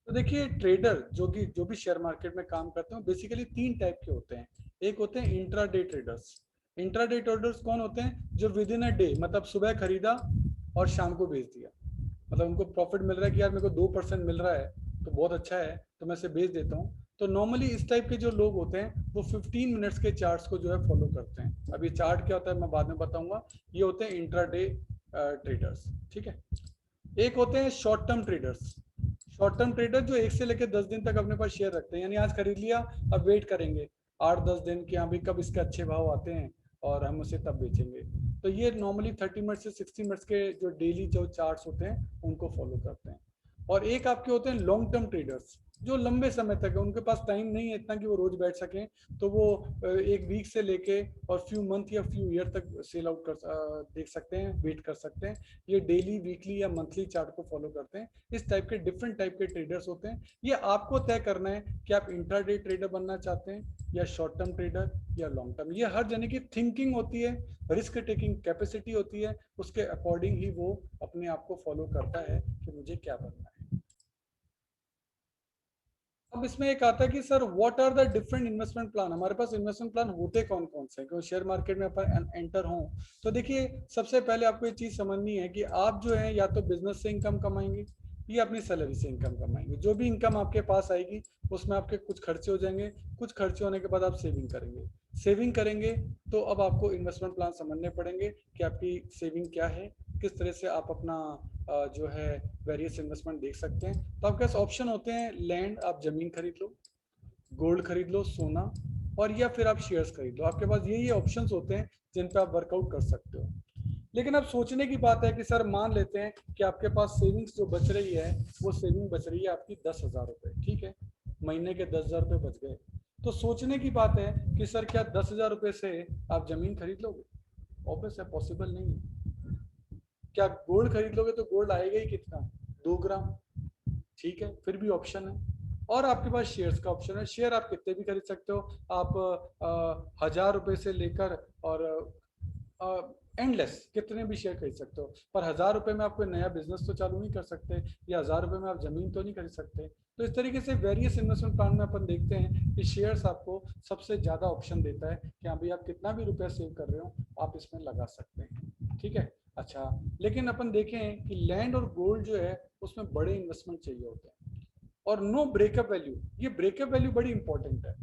तो देखिए ट्रेडर जो भी शेयर मार्केट में काम करते हैं बेसिकली तीन टाइप के होते हैं। एक होते हैं इंट्राडे ट्रेडर्स। इंट्राडे ट्रेडर्स कौन होते हैं? जो विद इन अ डे, मतलब सुबह खरीदा और शाम को बेच दिया। मतलब उनको प्रॉफिट मिल रहा है कि यार मेरे को 2% मिल रहा है तो बहुत अच्छा है, तो मैं इसे बेच देता हूँ। तो नॉर्मली इस टाइप के जो लोग होते हैं वो 15 मिनट्स के चार्ट्स को जो है फॉलो करते हैं। अब ये चार्ट क्या होता है मैं बाद में बताऊंगा। ये होते हैं इंट्राडे ट्रेडर्स, ठीक है। एक होते हैं short term traders. Short term trader जो 1 से लेकर 10 दिन तक अपने पास शेयर रखते हैं, यानी आज खरीद लिया, अब वेट करेंगे 8-10 दिन कि हाँ भाई कब इसके अच्छे भाव आते हैं और हम उसे तब बेचेंगे। तो ये नॉर्मली 30 मिनट से 60 मिनट्स के जो डेली जो चार्ट्स होते हैं उनको फॉलो करते हैं। और एक आपके होते हैं लॉन्ग टर्म ट्रेडर्स, जो लंबे समय तक है, उनके पास टाइम नहीं है इतना कि वो रोज बैठ सकें। तो वो एक वीक से लेके और फ्यू मंथ या फ्यू ईयर तक सेल आउट कर देख सकते हैं, वेट कर सकते हैं। ये डेली, वीकली या मंथली चार्ट को फॉलो करते हैं। इस टाइप के डिफरेंट टाइप के ट्रेडर्स होते हैं। ये आपको तय करना है कि आप इंट्राडे ट्रेडर बनना चाहते हैं या शॉर्ट टर्म ट्रेडर या लॉन्ग टर्म। ये हर जने की थिंकिंग होती है, रिस्क टेकिंग कैपेसिटी होती है, उसके अकॉर्डिंग ही वो अपने आप को फॉलो करता है कि मुझे क्या बनना है। अब इसमें एक आता है कि sir what are the different investment plan. हमारे पास इन्वेस्टमेंट प्लान होते कौन कौन से हैं क्योंकि शेयर मार्केट में अपन एंटर हों। तो देखिए सबसे पहले आपको ये चीज समझनी है कि आप जो है या तो बिजनेस से इनकम कमाएंगे या अपनी सैलरी से इनकम कमाएंगे। जो भी इनकम आपके पास आएगी उसमें आपके कुछ खर्चे हो जाएंगे, कुछ खर्चे होने के बाद आप सेविंग करेंगे। सेविंग करेंगे तो अब आपको इन्वेस्टमेंट प्लान समझने पड़ेंगे कि आपकी सेविंग क्या है, किस तरह से आप अपना जो है वेरियस इन्वेस्टमेंट देख सकते हैं। तो आपके पास ऑप्शन होते हैं, लैंड, आप जमीन खरीद लो, गोल्ड खरीद लो, सोना, और या फिर आप शेयर्स खरीद लो। आपके पास यही ऑप्शंस होते हैं जिन पे आप वर्कआउट कर सकते हो। लेकिन अब सोचने की बात है कि सर मान लेते हैं कि आपके पास सेविंग्स जो बच रही है वो सेविंग बच रही है आपकी 10,000 रुपये, ठीक है। महीने के 10,000 रुपये बच गए। तो सोचने की बात है कि सर क्या 10,000 रुपये से आप जमीन खरीद लोगे? ऑब्वियस है, पॉसिबल नहीं है। क्या गोल्ड खरीद लोगे? तो गोल्ड आएगा ही कितना, 2 ग्राम, ठीक है, फिर भी ऑप्शन है। और आपके पास शेयर्स का ऑप्शन है। शेयर आप कितने भी खरीद सकते हो। आप 1,000 रुपए से लेकर और एंडलेस कितने भी शेयर खरीद सकते हो। पर 1,000 रुपए में आप कोई नया बिजनेस तो चालू नहीं कर सकते, या 1,000 रुपए में आप जमीन तो नहीं खरीद सकते। तो इस तरीके से वेरियस इन्वेस्टमेंट प्लान में अपन देखते हैं कि शेयर्स आपको सबसे ज्यादा ऑप्शन देता है कि हाँ भाई आप कितना भी रुपया सेव कर रहे हो आप इसमें लगा सकते हैं, ठीक है। अच्छा, लेकिन अपन देखें कि लैंड और गोल्ड जो है उसमें बड़े इन्वेस्टमेंट चाहिए होते हैं। और नो ब्रेकअप वैल्यू, ये ब्रेकअप वैल्यू बड़ी इंपॉर्टेंट है।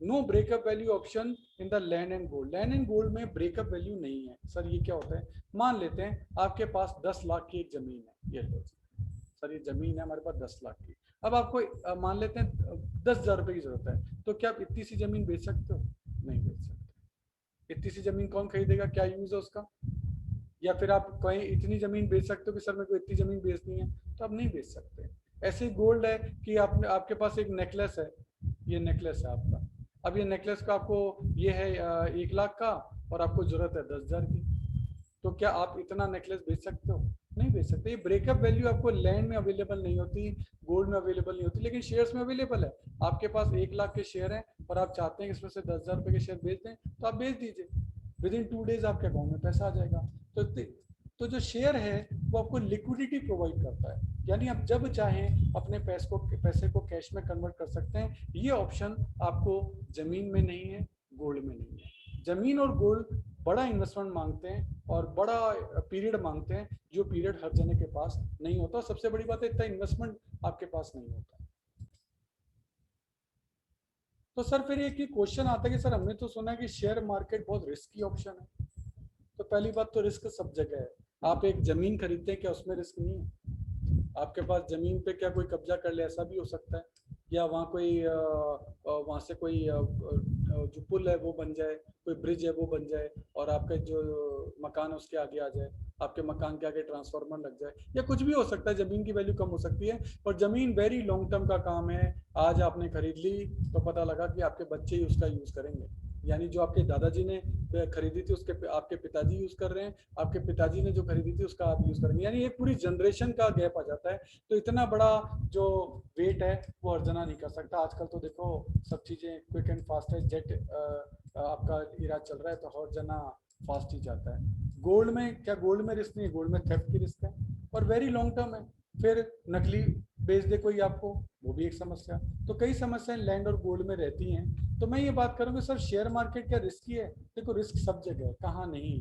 No breakup value option in the land and gold. Land and gold में ब्रेकअप वैल्यू नहीं है। सर ये क्या होता है? मान लेते हैं आपके पास 10 लाख की एक जमीन है, ये लो सर, ये जमीन है हमारे पास 10 लाख की। अब आपको मान लेते हैं 10,000 रुपए की जरूरत है, तो क्या आप इतनी सी जमीन बेच सकते हो? नहीं बेच सकते। इतनी सी जमीन कौन खरीदेगा? क्या यूज है उसका? या फिर आप कहीं इतनी जमीन बेच सकते हो कि सर मेरे को इतनी जमीन बेचनी है, तो आप नहीं बेच सकते। ऐसे ही गोल्ड है कि आपने, आपके पास एक नेकलेस है, ये नेकलेस है आपका। अब ये नेकलेस का आपको, ये है 1 लाख का, और आपको जरूरत है 10,000 की। तो क्या आप इतना नेकलेस बेच सकते हो? नहीं बेच सकते। ये ब्रेकअप वैल्यू आपको लैंड में अवेलेबल नहीं होती, गोल्ड में अवेलेबल नहीं होती, लेकिन शेयर्स में अवेलेबल है। आपके पास 1 लाख के शेयर हैं और आप चाहते हैं कि इसमें से 10,000 रुपए के शेयर बेच दें, तो आप बेच दीजिए। विद इन 2 डेज आपके अकाउंट में पैसा आ जाएगा। तो तो जो शेयर है वो आपको लिक्विडिटी प्रोवाइड करता है, यानी आप जब चाहें अपने पैसे को कैश में कन्वर्ट कर सकते हैं। ये ऑप्शन आपको जमीन में नहीं है, गोल्ड में नहीं है। जमीन और गोल्ड बड़ा इन्वेस्टमेंट मांगते हैं और बड़ा पीरियड मांगते हैं, जो पीरियड हर जने के पास नहीं होता। सबसे बड़ी बात है इतना इन्वेस्टमेंट आपके पास नहीं होता। तो सर फिर एक ही क्वेश्चन आता है कि सर हमने तो सुना है कि शेयर मार्केट बहुत रिस्की ऑप्शन है। तो पहली बात तो रिस्क सब जगह है। आप एक जमीन खरीदते हैं, क्या उसमें रिस्क नहीं है? आपके पास जमीन पे क्या कोई कब्जा कर ले, ऐसा भी हो सकता है। या वहाँ कोई वहाँ से कोई जो पुल है वो बन जाए, कोई ब्रिज है वो बन जाए, और आपका जो मकान है उसके आगे आ जाए, आपके मकान के आगे ट्रांसफार्मर लग जाए, या कुछ भी हो सकता है। जमीन की वैल्यू कम हो सकती है। और जमीन वेरी लॉन्ग टर्म का काम है। आज आपने खरीद ली तो पता लगा कि आपके बच्चे ही उसका यूज करेंगे। यानी जो आपके दादाजी ने खरीदी थी उसके आपके पिताजी यूज कर रहे हैं, आपके पिताजी ने जो खरीदी थी उसका आप यूज करेंगे, यानी एक पूरी जनरेशन का गैप आ जाता है। तो इतना बड़ा जो वेट है वो अर्जना नहीं कर सकता। आजकल तो देखो सब चीजें क्विक एंड फास्ट है। जेट आपका इरा चल रहा है तो हर जना फास्ट ही जाता है। गोल्ड में क्या, गोल्ड में रिस्क नहीं है, गोल्ड में थेफ्ट की रिस्क है और वेरी लॉन्ग टर्म है। फिर नकली बेच दे कोई आपको, वो भी एक समस्या। तो कई समस्याएं लैंड और गोल्ड में रहती हैं। तो मैं ये बात करूंगा सर, शेयर मार्केट क्या रिस्की है? देखो रिस्क सब जगह है, कहाँ नहीं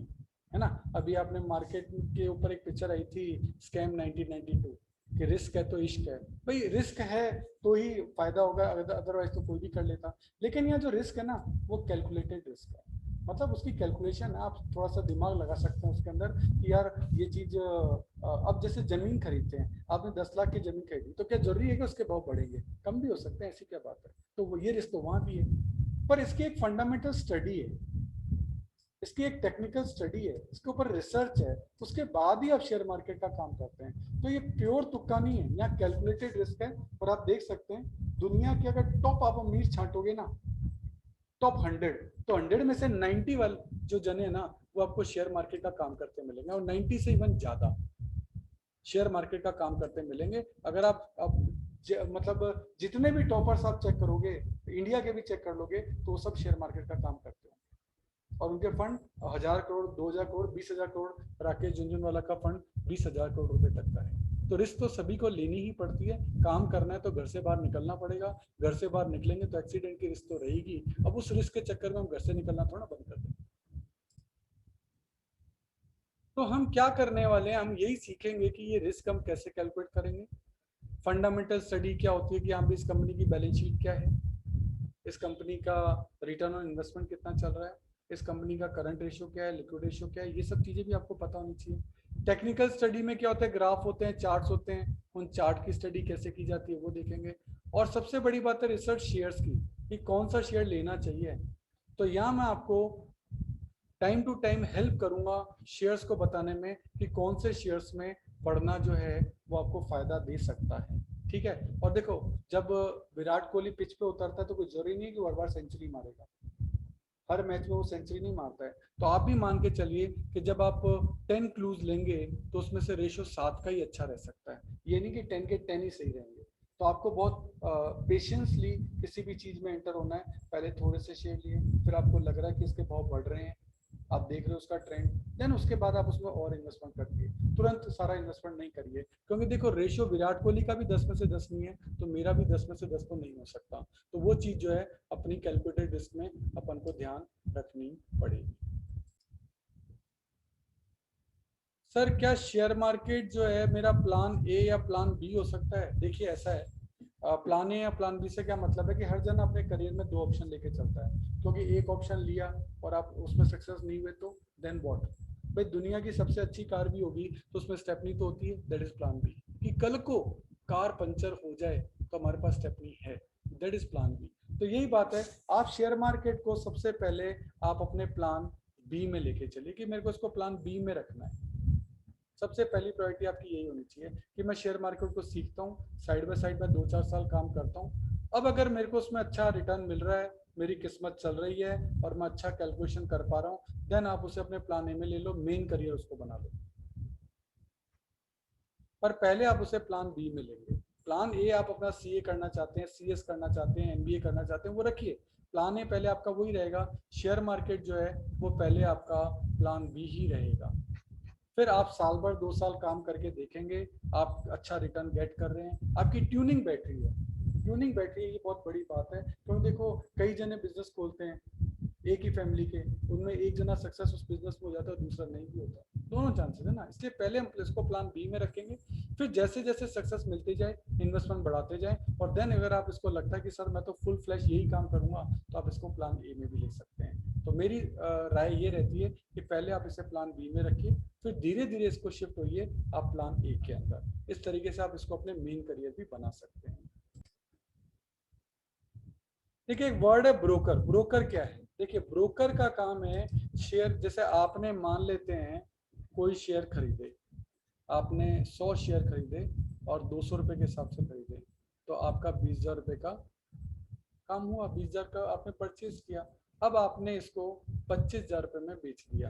है ना। अभी आपने मार्केट के ऊपर एक पिक्चर आई थी, स्कैम 1992, कि रिस्क है तो इश्क है। भाई रिस्क है तो ही फायदा होगा, अदरवाइज तो कोई भी कर लेता। लेकिन यहाँ जो रिस्क है ना, वो कैलकुलेटेड रिस्क है। मतलब उसकी कैलकुलेशन है, आप थोड़ा सा दिमाग लगा सकते हैं उसके अंदर कि यार ये चीज अब जैसे जमीन खरीदते हैं, आपने 10 लाख की जमीन खरीदी, तो क्या जरूरी है कि उसके भाव बढ़ेंगे? कम भी हो सकते हैं, ऐसी क्या बात है। तो वो ये रिस्क तो वहां भी है। पर इसकी एक फंडामेंटल स्टडी है, इसकी एक टेक्निकल स्टडी है, इसके ऊपर रिसर्च है, उसके बाद ही आप शेयर मार्केट का काम करते हैं। तो ये प्योर तुक्का नहीं है, यहाँ कैलकुलेटेड रिस्क है। और आप देख सकते हैं दुनिया के अगर टॉप आप अमीर छांटोगे ना, टॉप 100, तो 100 में से 90 वाले जो जने ना, वो आपको शेयर मार्केट का काम करते मिलेंगे, और 90 से इवन ज्यादा शेयर मार्केट का काम करते मिलेंगे। अगर आप मतलब जितने भी टॉपर्स आप चेक करोगे, इंडिया के भी चेक कर लोगे, तो वो सब शेयर मार्केट का काम करते हो। और उनके फंड 1,000 करोड़, 2,000 करोड़, 20,000 करोड़, राकेश झुनझुनवाला का फंड 20,000 करोड़ रुपए तक का है। तो रिस्क तो सभी को लेनी ही पड़ती है। काम करना है तो घर से बाहर निकलना पड़ेगा, घर से बाहर निकलेंगे तो एक्सीडेंट की रिस्क तो रहेगी। अब उस रिस्क के चक्कर में हम घर से निकलना थोड़ा बंद कर दें। तो हम क्या करने वाले हैं, हम यही सीखेंगे कि ये रिस्क हम कैसे कैलकुलेट करेंगे। फंडामेंटल स्टडी क्या होती है, कि हाँ इस कंपनी की बैलेंस शीट क्या है, इस कंपनी का रिटर्न ऑन इन्वेस्टमेंट कितना चल रहा है, इस कंपनी का करंट रेशियो क्या है, लिक्विड रेशियो क्या है, ये सब चीजें भी आपको पता होनी चाहिए। टेक्निकल स्टडी में क्या होता है, ग्राफ होते हैं, चार्ट्स होते हैं, उन चार्ट की स्टडी कैसे की जाती है वो देखेंगे। और सबसे बड़ी बात है रिसर्च शेयर्स की, कि कौन सा शेयर लेना चाहिए। तो यहाँ मैं आपको टाइम टू टाइम हेल्प करूंगा शेयर्स को बताने में, कि कौन से शेयर्स में पढ़ना जो है वो आपको फायदा दे सकता है। ठीक है। और देखो, जब विराट कोहली पिच पे उतरता है तो कोई जरूरी नहीं है कि वो हर बार सेंचुरी मारेगा, हर मैच में वो सेंचुरी नहीं मारता है। तो आप भी मान के चलिए कि जब आप 10 क्लूज लेंगे, तो उसमें से रेशियो 7 का ही अच्छा रह सकता है, ये नहीं कि 10 के 10 ही सही रहेंगे। तो आपको बहुत पेशेंसली किसी भी चीज में एंटर होना है। पहले थोड़े से शेयर लिए, फिर आपको लग रहा है कि इसके भाव बढ़ रहे हैं, आप देख रहे हो उसका ट्रेंड, देन उसके बाद आप उसमें और इन्वेस्टमेंट करिए। तुरंत सारा इन्वेस्टमेंट नहीं करिए, क्योंकि देखो रेशियो विराट कोहली का भी 10 में से 10 नहीं है, तो मेरा भी 10 में से 10 तो नहीं हो सकता। तो वो चीज जो है अपनी कैलकुलेटेड रिस्क में अपन को ध्यान रखनी पड़ेगी। सर क्या शेयर मार्केट जो है मेरा प्लान ए या प्लान बी हो सकता है? देखिए ऐसा है, प्लान ए या प्लान बी से क्या मतलब है, कि हर जन अपने करियर में 2 ऑप्शन लेके चलता है। क्योंकि एक ऑप्शन लिया और आप उसमें सक्सेस नहीं हुए, तो देन व्हाट। भाई दुनिया की सबसे अच्छी कार भी होगी तो उसमें स्टेपनी तो होती है, दैट इज प्लान बी। कि कल को कार पंचर हो जाए तो हमारे पास स्टेपनी है, दैट इज प्लान बी। तो यही बात है, आप शेयर मार्केट को सबसे पहले आप अपने प्लान बी में लेके चलिए, कि मेरे को इसको प्लान बी में रखना है। सबसे पहली प्रायोरिटी आपकी यही होनी चाहिए कि मैं शेयर मार्केट को सीखता हूँ, साइड बाय साइड में 2-4 साल काम करता हूँ। अब अगर मेरे को उसमें अच्छा रिटर्न मिल रहा है, मेरी किस्मत चल रही है और मैं अच्छा कैलकुलेशन कर पा रहा हूँ, देन आप उसे अपने प्लान ए में ले लो, मेन करियर उसको बना लो। पर पहले आप उसे प्लान बी में लेंगे। प्लान ए आप अपना सीए करना चाहते हैं, सीएस करना चाहते हैं, एमबीए करना चाहते हैं, वो रखिए। प्लान ए पहले आपका वही रहेगा। शेयर मार्केट जो है वो पहले आपका प्लान बी ही रहेगा। फिर आप साल भर 2 साल काम करके देखेंगे, आप अच्छा रिटर्न गेट कर रहे हैं, आपकी ट्यूनिंग बैठ रही है। ट्यूनिंग बैठ रही है, ये बहुत बड़ी बात है। क्योंकि देखो कई जने बिजनेस खोलते हैं, एक ही फैमिली के, उनमें एक जना सक्सेस उस बिजनेस में हो जाता है, दूसरा नहीं भी होता, दोनों चांसेस है ना। इसलिए पहले हम इसको प्लान बी में रखेंगे। फिर जैसे जैसे सक्सेस मिलती जाए, इन्वेस्टमेंट बढ़ाते जाए, और देन अगर आप इसको लगता है कि सर मैं तो फुल फ्लैश यही काम करूंगा, तो आप इसको प्लान ए में भी ले सकते हैं। तो मेरी राय ये रहती है कि पहले आप इसे प्लान बी में रखिए, फिर धीरे धीरे इसको शिफ्ट होइए आप प्लान ए के अंदर। इस तरीके से आप इसको अपने मेन करियर भी बना सकते हैं। देखिए एक वर्ड है ब्रोकर। ब्रोकर क्या है? देखिए ब्रोकर का काम है शेयर, जैसे आपने मान लेते हैं कोई शेयर खरीदे, आपने 100 शेयर खरीदे और 200 रुपए के हिसाब से खरीदे, तो आपका 20,000 रुपए का काम हुआ, 20,000 का आपने परचेज किया। अब आपने इसको 25,000 रुपए में बेच दिया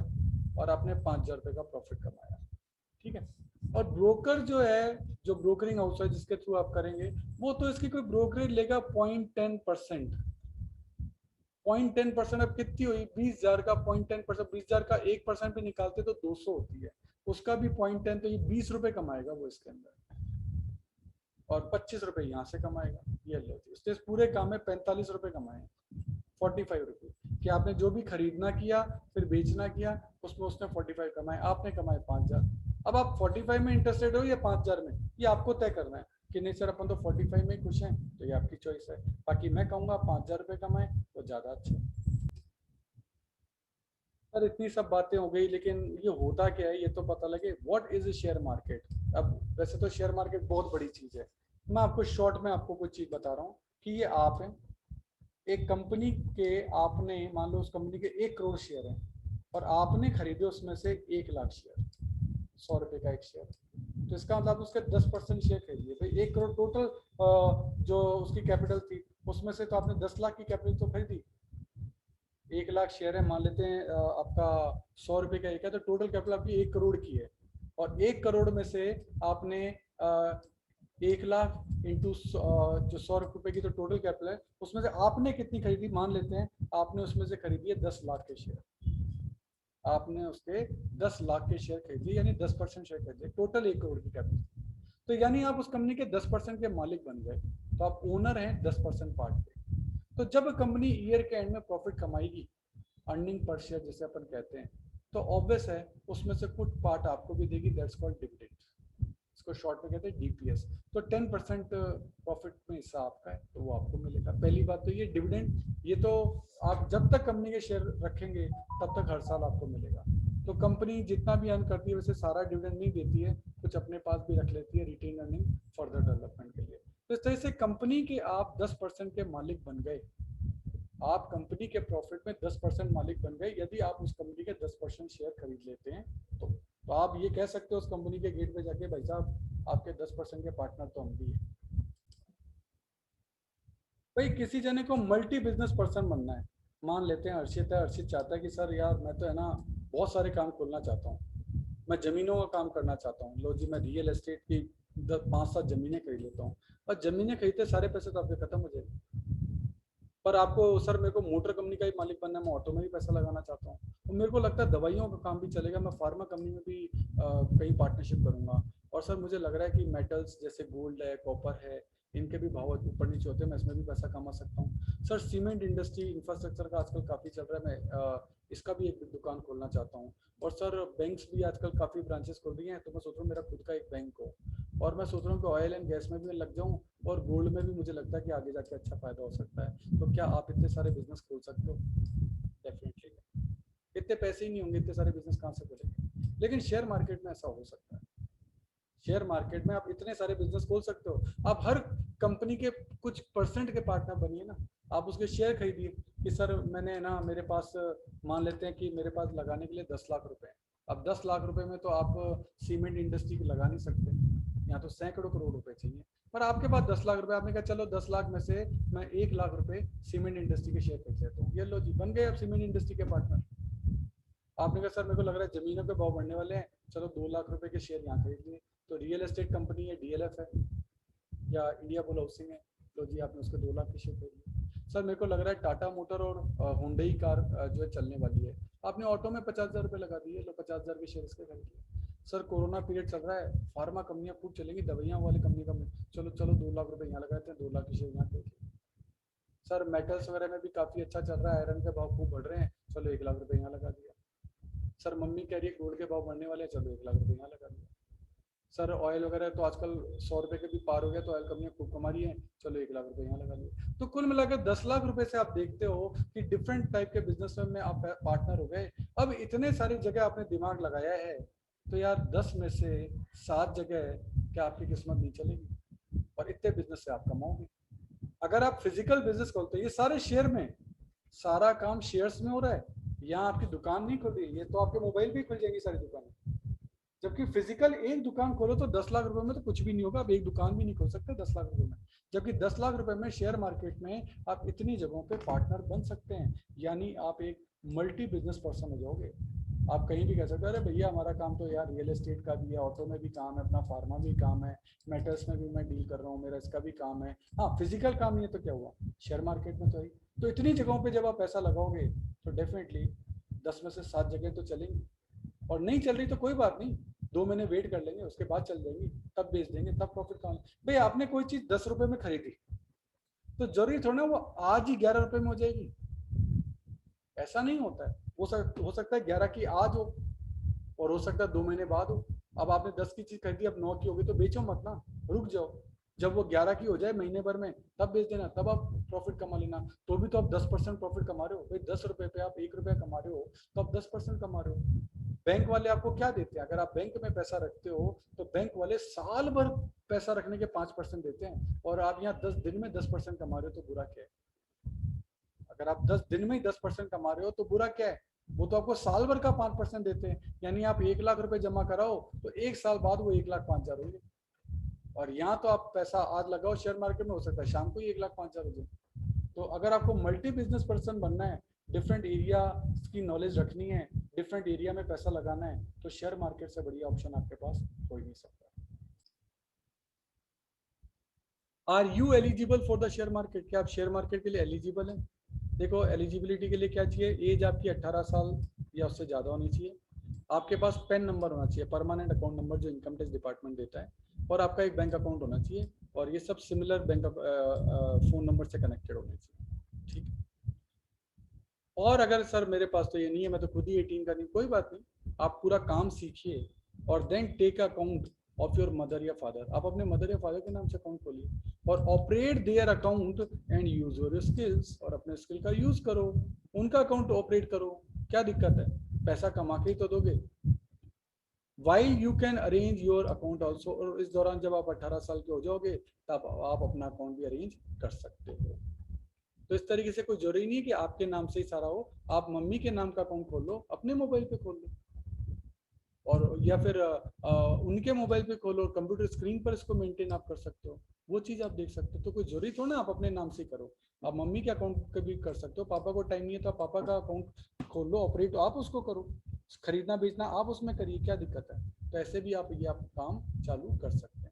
और आपने 5,000 रुपए का प्रॉफिट कमाया। ठीक है। और ब्रोकर जो है, जो ब्रोकरिंग हाउस है जिसके थ्रू आप करेंगे, वो तो इसकी कोई ब्रोकरेज लेगा 0.10%। 0.10% अब कितनी हुई, 20,000 का 0.10%, 20,000 का 1% भी निकालते तो 200 होती है, उसका भी 0.10, तो ये 20 रुपए कमाएगा वो इसके अंदर। और 25 रुपए यहाँ से कमाएगा। ये लो जी, उसने पूरे काम में 45 रुपए कमाए, 45 रुपए कि आपने जो भी खरीदना किया फिर बेचना किया उसमें उसने 45 कमाए, आपने कमाए 5,000। अब आप 45 में इंटरेस्टेड हो या 5,000 में, ये आपको तय करना है कि नहीं सर अपन तो 45 में ही खुश हैं, तो ये आपकी चॉइस है। बाकी मैं कहूँगा 5,000 रुपये कमाए तो ज़्यादा अच्छा है। सर इतनी सब बातें हो गई, लेकिन ये होता क्या है ये तो पता लगे, व्हाट इज शेयर मार्केट। अब वैसे तो शेयर मार्केट बहुत बड़ी चीज़ है, मैं आपको शॉर्ट में आपको कुछ चीज़ बता रहा हूँ कि ये आप हैं एक कंपनी के, आपने मान लो उस कंपनी के 1 करोड़ शेयर हैं और आपने खरीदे उसमें से 1 लाख शेयर, 100 रुपए का एक शेयर, तो इसका मतलब उसके 10% शेयर खरीदिए भाई। 1 करोड़ टोटल जो उसकी कैपिटल थी उसमें से तो आपने 10 लाख की कैपिटल तो खरीदी। 1 लाख शेयर है, मान लेते हैं आपका 100 रुपए का एक है, तो टोटल कैपिटल आपकी 1 करोड़ की है। और 1 करोड़ में से आपने 1 लाख इंटू जो 100 रुपए की तो टोटल कैपिटल है, उसमें से आपने कितनी खरीदी, मान लेते हैं आपने उसमें से खरीदी है 10 लाख के शेयर, आपने उसके 10 लाख के शेयर खरीदिए, यानी 10% शेयर खरीदिए, टोटल 1 करोड़ की कैपिटल। तो यानी आप उस कंपनी के 10% के मालिक बन गए, तो आप ओनर हैं 10% पार्ट के। तो जब कंपनी ईयर के एंड में प्रॉफिट कमाएगी, अर्निंग पर शेयर जिसे अपन कहते हैं, तो ऑब्वियस है उसमें से कुछ पार्ट आपको भी देगी, दैट्स कॉल्ड डिविडेंड, इसको शॉर्ट में कहते हैं डीपीएस। तो 10% प्रॉफिट में हिस्सा आपका है तो वो आपको मिलेगा। पहली बात तो ये डिविडेंड, ये तो आप जब तक कंपनी के शेयर रखेंगे तब तक हर साल आपको मिलेगा। तो कंपनी जितना भी अर्न करती है वैसे सारा डिविडेंड नहीं देती है, कुछ अपने पास भी रख लेती है रिटेन अर्निंग फर्दर डेवलपमेंट के लिए। तो इस तरह से कंपनी के आप 10% के मालिक बन गए, आप कंपनी के प्रॉफिट में 10% मालिक बन गए यदि आप उस कंपनी के 10% शेयर खरीद लेते हैं तो आप ये कह सकते हो उस कंपनी के गेट पे जाके, भाई साहब आपके 10% के पार्टनर तो हम भी हैं। भाई किसी जने को मल्टी बिजनेस पर्सन बनना है, मान लेते हैं अर्षित है, अर्षित चाहता है कि सर यार मैं तो है ना बहुत सारे काम खोलना चाहता हूँ, मैं जमीनों का काम करना चाहता हूँ, लो जी मैं रियल एस्टेट की 5-7 जमीनें खरीद लेता हूँ। और जमीनें खरीदते सारे पैसे तो आपके खत्म हो जाएंगे, पर आपको सर मेरे को मोटर कंपनी का ही मालिक बनना है, मैं ऑटो में भी पैसा लगाना चाहता हूँ, और मेरे को लगता है दवाइयों का काम भी चलेगा, मैं फार्मा कंपनी में भी कहीं पार्टनरशिप करूंगा। और सर मुझे लग रहा है कि मेटल्स जैसे गोल्ड है, कॉपर है, इनके भी भाव ऊपर नीचे होते हैं, मैं इसमें भी पैसा कमा सकता हूँ। सर सीमेंट इंडस्ट्री इंफ्रास्ट्रक्चर का आजकल काफ़ी चल रहा है, मैं इसका भी एक दुकान खोलना चाहता हूँ। और सर बैंक्स भी आजकल काफ़ी ब्रांचेस खुल रही हैं, तो मैं सोच रहा हूँ मेरा खुद का एक बैंक हो। और मैं सोच रहा हूँ कि ऑयल एंड गैस में भी लग जाऊँ, और गोल्ड में भी मुझे लगता है कि आगे जाके अच्छा फायदा हो सकता है। तो क्या आप इतने सारे बिजनेस खोल सकते हो? डेफिनेटली। इतने पैसे ही नहीं होंगे, इतने सारे बिजनेस कहाँ से खोलेंगे, लेकिन शेयर मार्केट में ऐसा हो सकता है। शेयर मार्केट में आप इतने सारे बिजनेस खोल सकते हो, आप हर कंपनी के कुछ परसेंट के पार्टनर बनिए ना, आप उसके शेयर खरीदिए कि सर मैंने ना मेरे पास, मान लेते हैं कि मेरे पास लगाने के लिए 10 लाख रुपए हैं। अब 10 लाख रुपए में तो आप सीमेंट इंडस्ट्री की लगा नहीं सकते, यहाँ तो सैकड़ों करोड़ रुपए चाहिए। पर आपके पास 10 लाख रुपए, आपने कहा चलो 10 लाख में से मैं 1 लाख रुपए सीमेंट इंडस्ट्री के शेयर खरीद लेता हूँ, ये लो जी बन गए अब सीमेंट इंडस्ट्री के पार्टनर। आपने कहा सर मेरे को लग रहा है जमीनों के भाव बढ़ने वाले हैं, चलो 2 लाख रुपए के शेयर यहाँ खरीद लिए, तो रियल एस्टेट कंपनी है, डीएलएफ है या इंडिया बुल हाउसिंग है, तो जी आपने उसके 2 लाख की शेयर खरीद लिए। सर मेरे को लग रहा है टाटा मोटर और हुंडई कार जो है चलने वाली है, आपने ऑटो में 50,000 रुपये लगा दिए, लो 50,000 के शेयर इसके खरीद लिए। सर कोरोना पीरियड चल रहा है, फार्मा कंपनियां खूब चलेंगी, दवाइयाँ वाली कंपनी का, चलो चलो 2 लाख रुपए यहाँ लगाते हैं, 2 लाख की शेयर यहाँ खरीद लिए। सर मेटल्स वगैरह में भी काफ़ी अच्छा चल रहा है, आयरन के भाव खूब बढ़ रहे हैं, चलो 1 लाख रुपए यहाँ लगा दिया। सर मम्मी कह रही है गोल्ड के भाव बढ़ने वाले हैं, चलो 1 लाख रुपए यहाँ लगा दिया। सर ऑयल वगैरह तो आजकल 100 रुपए के भी पार हो गया, तो ऑयल कंपनियां खूब कमा रही हैं, चलो 1 लाख रुपए यहाँ लगा दिए। तो कुल मिलाकर 10 लाख रुपए से आप देखते हो कि डिफरेंट टाइप के बिजनेस में आप पार्टनर हो गए। अब इतने सारी जगह आपने दिमाग लगाया है, तो यार 10 में से 7 जगह क्या आपकी किस्मत नहीं चलेगी, और इतने बिजनेस से आप कमाओगे। अगर आप फिजिकल बिजनेस खोलते हो, ये सारे शेयर में, सारा काम शेयर्स में हो रहा है, यहाँ आपकी दुकान नहीं खुल रही, ये तो आपके मोबाइल भी खुल जाएंगी सारी दुकानें। जबकि फिजिकल एक दुकान खोलो तो 10 लाख रुपए में तो कुछ भी नहीं होगा, आप एक दुकान भी नहीं खोल सकते 10 लाख रुपए में। जबकि 10 लाख रुपए में शेयर मार्केट में आप इतनी जगहों पे पार्टनर बन सकते हैं, यानी आप एक मल्टी बिजनेस पर्सन हो जाओगे। आप कहीं भी कह सकते हो अरे भैया हमारा काम तो यार रियल एस्टेट का भी है, ऑटो में भी काम है, अपना फार्मा भी काम है, मेटल्स में भी मैं डील कर रहा हूँ, मेरा इसका भी काम है। हाँ फिजिकल काम नहीं है तो क्या हुआ, शेयर मार्केट में तो है। तो इतनी जगहों पे जब आप पैसा लगाओगे तो डेफिनेटली 10 में से 7 जगह तो चलेंगी, और नहीं चल रही तो कोई बात नहीं, 2 महीने वेट कर लेंगे, उसके बाद चल जाएंगी, तब बेच देंगे, तब प्रॉफिट कमाएंगे। भाई आपने कोई चीज 10 रुपए में खरीदी तो जरूरी थोड़ा ना वो आज ही 11 रुपए में हो जाएगी, ऐसा नहीं होता है। हो सकता है 11 की आज हो और हो सकता है 2 महीने बाद हो। अब आपने 10 की चीज खरीदी, अब 9 की होगी तो बेचो मत ना, रुक जाओ, जब वो 11 की हो जाए महीने भर में तब बेच देना, तब आप प्रॉफिट कमा लेना। तो भी तो आप 10% प्रॉफिट कमा रहे हो भाई, 10 रुपए पे आप 1 रुपया कमा रहे हो तो आप 10% कमा रहे हो। बैंक वाले आपको क्या देते हैं, अगर आप बैंक में पैसा रखते हो तो बैंक वाले साल भर पैसा रखने के 5% देते हैं, और आप यहाँ 10 दिन में 10% कमा रहे हो तो बुरा क्या है। अगर आप 10 दिन में ही 10% कमा रहे हो तो बुरा क्या है, वो तो आपको साल भर का 5% देते हैं। यानी आप 1 लाख रुपए जमा कराओ तो 1 साल बाद वो 1,05,000 होंगे। और यहाँ तो आप पैसा आज लगाओ शेयर मार्केट में, हो सकता है शाम को ही 1,05,000 हो जाए। तो अगर आपको मल्टी बिजनेस पर्सन बनना है, डिफरेंट एरिया की नॉलेज रखनी है, डिफरेंट एरिया में पैसा लगाना है, तो शेयर मार्केट से बढ़िया ऑप्शन आपके पास हो ही नहीं सकता। Are you eligible for the share market, क्या आप शेयर मार्केट के लिए एलिजिबल हैं? देखो एलिजिबिलिटी के लिए क्या चाहिए, एज आपकी 18 साल या उससे ज़्यादा होनी चाहिए, आपके पास पैन नंबर होना चाहिए, परमानेंट अकाउंट नंबर जो इनकम टैक्स डिपार्टमेंट देता है, और आपका एक बैंक अकाउंट होना चाहिए, और ये सब सिमिलर बैंक फ़ोन नंबर से कनेक्टेड होने चाहिए, ठीक है। और अगर सर मेरे पास तो ये नहीं है, मैं तो खुद ही 18 का नहीं, कोई बात नहीं, आप पूरा काम सीखिए और then take account of your mother या फादर, आप अपने मदर या फादर के नाम से अकाउंट खोलिए और operate their account and use your skills, और अपने स्किल का यूज करो, उनका अकाउंट ऑपरेट करो, क्या दिक्कत है, पैसा कमा के ही तो दोगे। While you can arrange your account also, और इस दौरान जब आप 18 साल के हो जाओगे तब आप अपना अकाउंट भी अरेंज कर सकते हो। तो इस तरीके से कोई जरूरी नहीं है कि आपके नाम से ही सारा हो, आप मम्मी के नाम का अकाउंट खोल लो, अपने मोबाइल पे खोल लो, और या फिर उनके मोबाइल पे खोलो, कंप्यूटर स्क्रीन पर इसको मेंटेन आप कर सकते हो, वो चीज आप देख सकते हो। तो कोई जरूरी थोड़ा ना आप अपने नाम से करो, आप मम्मी के अकाउंट पे भी कर सकते हो, पापा को टाइम नहीं है तो आप पापा का अकाउंट खोल लो, ऑपरेट आप उसको करो, खरीदना बेचना आप उसमें करिए, क्या दिक्कत है। तो ऐसे भी आप ये आप काम चालू कर सकते हैं।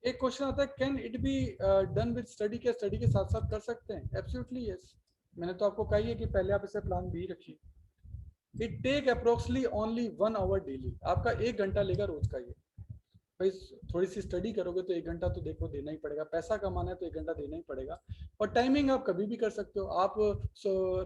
एक क्वेश्चन आता है, can it be done with study, क्या स्टडी के साथ साथ कर सकते हैं? एब्सोल्युटली यस, मैंने तो आपको कही है कि पहले आप इसे प्लान भी रखिए। It take approximately only 1 hour daily, आपका 1 घंटा लेगा रोज का ये। भाई थोड़ी सी स्टडी करोगे तो 1 घंटा तो देखो देना ही पड़ेगा, पैसा कमाना है तो 1 घंटा देना ही पड़ेगा। और टाइमिंग आप कभी भी कर सकते हो, आप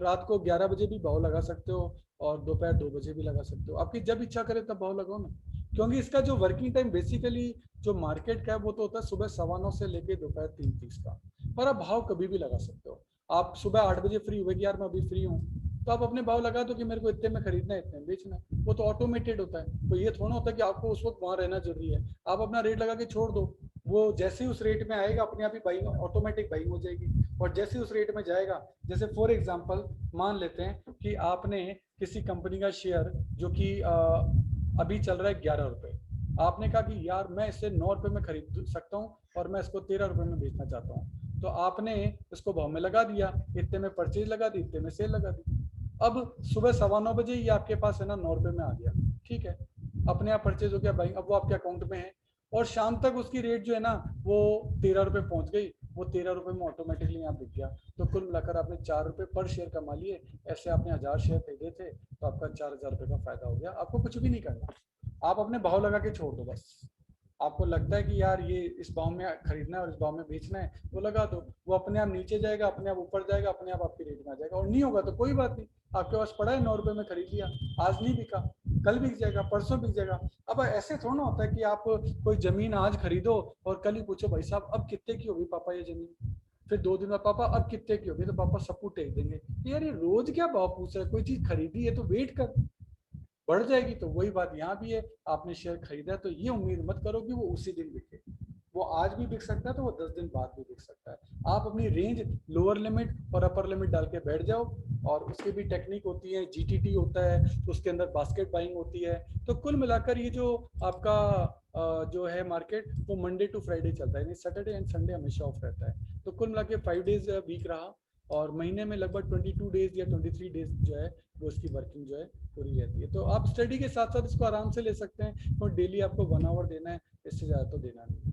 रात को 11 बजे भी भाव लगा सकते हो और दोपहर 2 बजे भी लगा सकते हो, आपकी जब इच्छा करे तब भाव लगाओ ना। क्योंकि इसका जो वर्किंग टाइम बेसिकली जो मार्केट का है वो तो होता है सुबह 9:15 से लेके दोपहर 3:30 का, पर आप भाव कभी भी लगा सकते हो। आप सुबह 8 बजे फ्री हुए कि यार मैं अभी फ्री हूँ, तो आप अपने भाव लगा दो कि मेरे को इतने में खरीदना है, इतने में बेचना है, वो तो ऑटोमेटेड होता है। तो ये थोड़ा होता है कि आपको उस वक्त वहां रहना जरूरी है, आप अपना रेट लगा के छोड़ दो, वो जैसे ही उस रेट में आएगा अपने आप ही बाइंग, ऑटोमेटिक बाइंग हो जाएगी। और जैसे ही उस रेट में जाएगा, जैसे फॉर एग्जांपल मान लेते हैं कि आपने किसी कंपनी का शेयर जो कि अभी चल रहा है 11 रुपए, आपने कहा कि यार मैं इसे 9 रुपए में खरीद सकता हूँ और मैं इसको 13 रुपए में बेचना चाहता हूँ, तो आपने इसको भाव में लगा दिया, इतने में परचेज लगा दी, इतने में सेल लगा दी। अब सुबह 9:15 बजे ही आपके पास है ना 9 रुपए में आ गया, ठीक है, अपने आप परचेज हो गया भाई, अब वो आपके अकाउंट में है, और शाम तक उसकी रेट जो है ना वो 13 रुपए पहुंच गई, वो 13 रुपए में ऑटोमेटिकली यहाँ बिक गया। तो कुल मिलाकर आपने 4 रुपए पर शेयर कमा लिए, ऐसे आपने 1000 शेयर खरीदे थे तो आपका 4000 रुपए का फायदा हो गया। आपको कुछ भी नहीं करना, आप अपने भाव लगा के छोड़ दो बस। आपको लगता है कि यार ये इस भाव में खरीदना है और इस भाव में बेचना है, वो लगा दो, वो अपने आप नीचे जाएगा, अपने आप ऊपर जाएगा, अपने आप आपकी रेट में आ जाएगा। और नहीं होगा तो कोई बात नहीं, आपके पास पड़ा है 9 रुपए में खरीद लिया, आज नहीं बिका कल बिक जाएगा, परसों बिक जाएगा। अब ऐसे थोड़ा ना होता है कि आप कोई जमीन आज खरीदो और कल ही पूछो भाई साहब अब कितने की होगी पापा ये जमीन, फिर 2 दिन बाद पापा अब कितने की होगी, तो पापा सबको टेक देंगे यार ये रोज क्या भाव पूछ रहा है, कोई चीज खरीदी है तो वेट कर, बढ़ जाएगी। तो वही बात यहाँ भी है, आपने शेयर खरीदा है तो ये उम्मीद मत करो कि वो उसी दिन बिके, वो आज भी बिक सकता है तो वो 10 दिन बाद भी बिक सकता है। आप अपनी रेंज लोअर लिमिट और अपर लिमिट डाल के बैठ जाओ, और उसकी भी टेक्निक होती है, जीटीटी होता है, तो उसके अंदर बास्केट बाइंग होती है। तो कुल मिलाकर ये जो आपका जो है मार्केट वो मंडे टू फ्राइडे चलता है, सैटरडे एंड संडे हमेशा ऑफ रहता है। तो कुल मिला के 5 डेज वीक रहा, और महीने में लगभग 22 डेज या 23 डेज जो है वो इसकी वर्किंग जो है पूरी रहती है। तो आप स्टडी के साथ साथ इसको आराम से ले सकते हैं, तो डेली आपको 1 आवर देना है, इससे ज़्यादा तो देना नहीं।